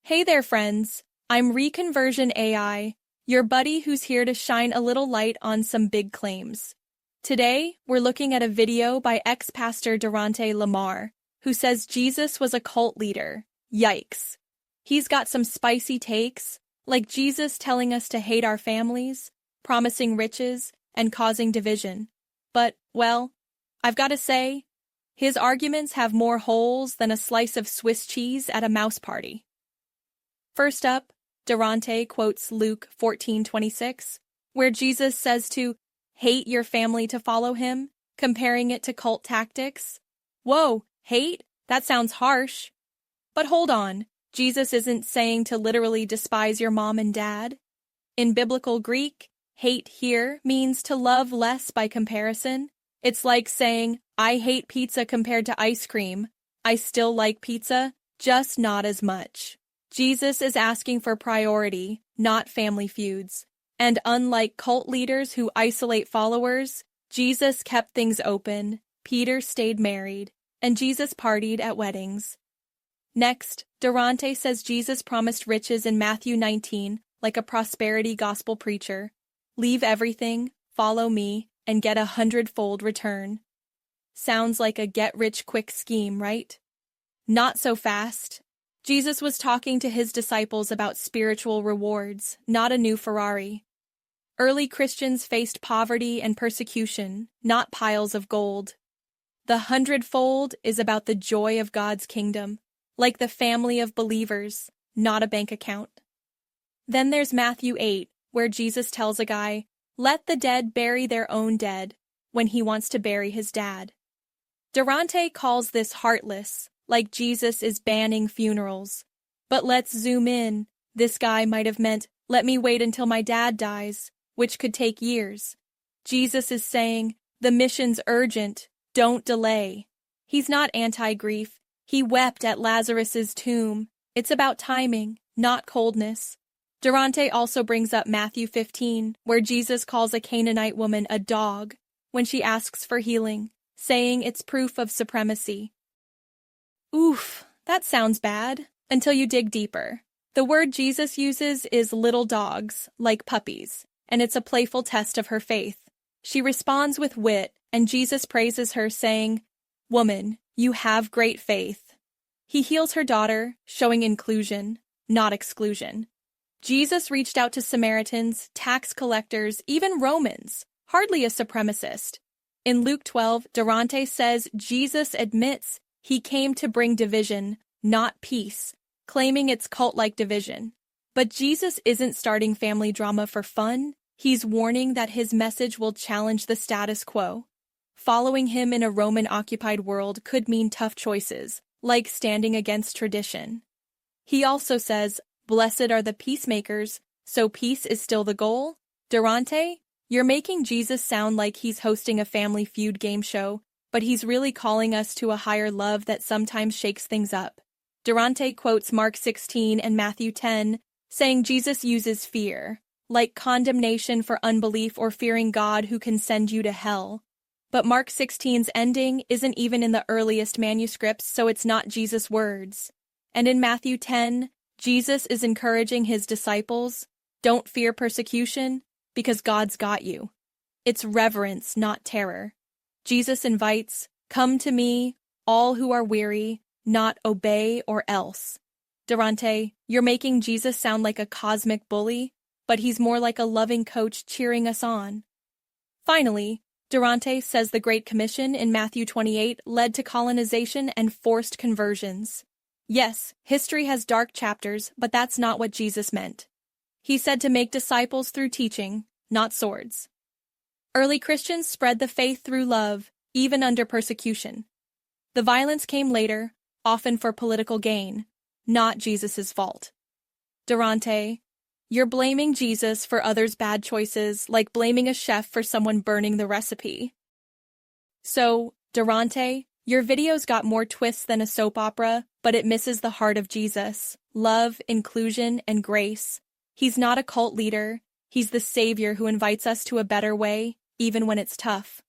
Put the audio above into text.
Hey there, friends. I'm Reconversion AI, your buddy who's here to shine a little light on some big claims. Today, we're looking at a video by ex-pastor Darante LaMar, who says Jesus was a cult leader. Yikes. He's got some spicy takes, like Jesus telling us to hate our families, promising riches, and causing division. But, well, I've got to say, his arguments have more holes than a slice of Swiss cheese at a mouse party. First up, Darante quotes Luke 14:26, where Jesus says to hate your family to follow him, comparing it to cult tactics. Whoa, hate? That sounds harsh. But hold on, Jesus isn't saying to literally despise your mom and dad. In biblical Greek, hate here means to love less by comparison. It's like saying, I hate pizza compared to ice cream. I still like pizza, just not as much. Jesus is asking for priority, not family feuds. And unlike cult leaders who isolate followers, Jesus kept things open, Peter stayed married, and Jesus partied at weddings. Next, Darante says Jesus promised riches in Matthew 19, like a prosperity gospel preacher. Leave everything, follow me, and get 100-fold return. Sounds like a get-rich-quick scheme, right? Not so fast. Jesus was talking to his disciples about spiritual rewards, not a new Ferrari. Early Christians faced poverty and persecution, not piles of gold. The 100-fold is about the joy of God's kingdom, like the family of believers, not a bank account. Then there's Matthew 8, where Jesus tells a guy, let the dead bury their own dead, when he wants to bury his dad. Darante calls this heartless, like Jesus is banning funerals. But let's zoom in. This guy might have meant, let me wait until my dad dies, which could take years. Jesus is saying, the mission's urgent, don't delay. He's not anti-grief. He wept at Lazarus's tomb. It's about timing, not coldness. Darante also brings up Matthew 15, where Jesus calls a Canaanite woman a dog when she asks for healing, saying it's proof of supremacy. Oof, that sounds bad, until you dig deeper. The word Jesus uses is little dogs, like puppies, and it's a playful test of her faith. She responds with wit, and Jesus praises her, saying, woman, you have great faith. He heals her daughter, showing inclusion, not exclusion. Jesus reached out to Samaritans, tax collectors, even Romans, hardly a supremacist. In Luke 12, Darante says Jesus admits he came to bring division, not peace, claiming it's cult-like division. But Jesus isn't starting family drama for fun. He's warning that his message will challenge the status quo. Following him in a Roman-occupied world could mean tough choices, like standing against tradition. He also says, blessed are the peacemakers, so peace is still the goal? Darante, you're making Jesus sound like he's hosting a family feud game show, but he's really calling us to a higher love that sometimes shakes things up. Darante quotes Mark 16 and Matthew 10, saying Jesus uses fear, like condemnation for unbelief or fearing God who can send you to hell. But Mark 16's ending isn't even in the earliest manuscripts, so it's not Jesus' words. And in Matthew 10, Jesus is encouraging his disciples, don't fear persecution, because God's got you. It's reverence, not terror. Jesus invites, come to me, all who are weary, not obey or else. Darante, you're making Jesus sound like a cosmic bully, but he's more like a loving coach cheering us on. Finally, Darante says the Great Commission in Matthew 28 led to colonization and forced conversions. Yes, history has dark chapters, but that's not what Jesus meant. He said to make disciples through teaching, not swords. Early Christians spread the faith through love, even under persecution. The violence came later, often for political gain, not Jesus' fault. Darante, you're blaming Jesus for others' bad choices, like blaming a chef for someone burning the recipe. So, Darante, your video's got more twists than a soap opera, but it misses the heart of Jesus, love, inclusion, and grace. He's not a cult leader. He's the Savior who invites us to a better way, even when it's tough.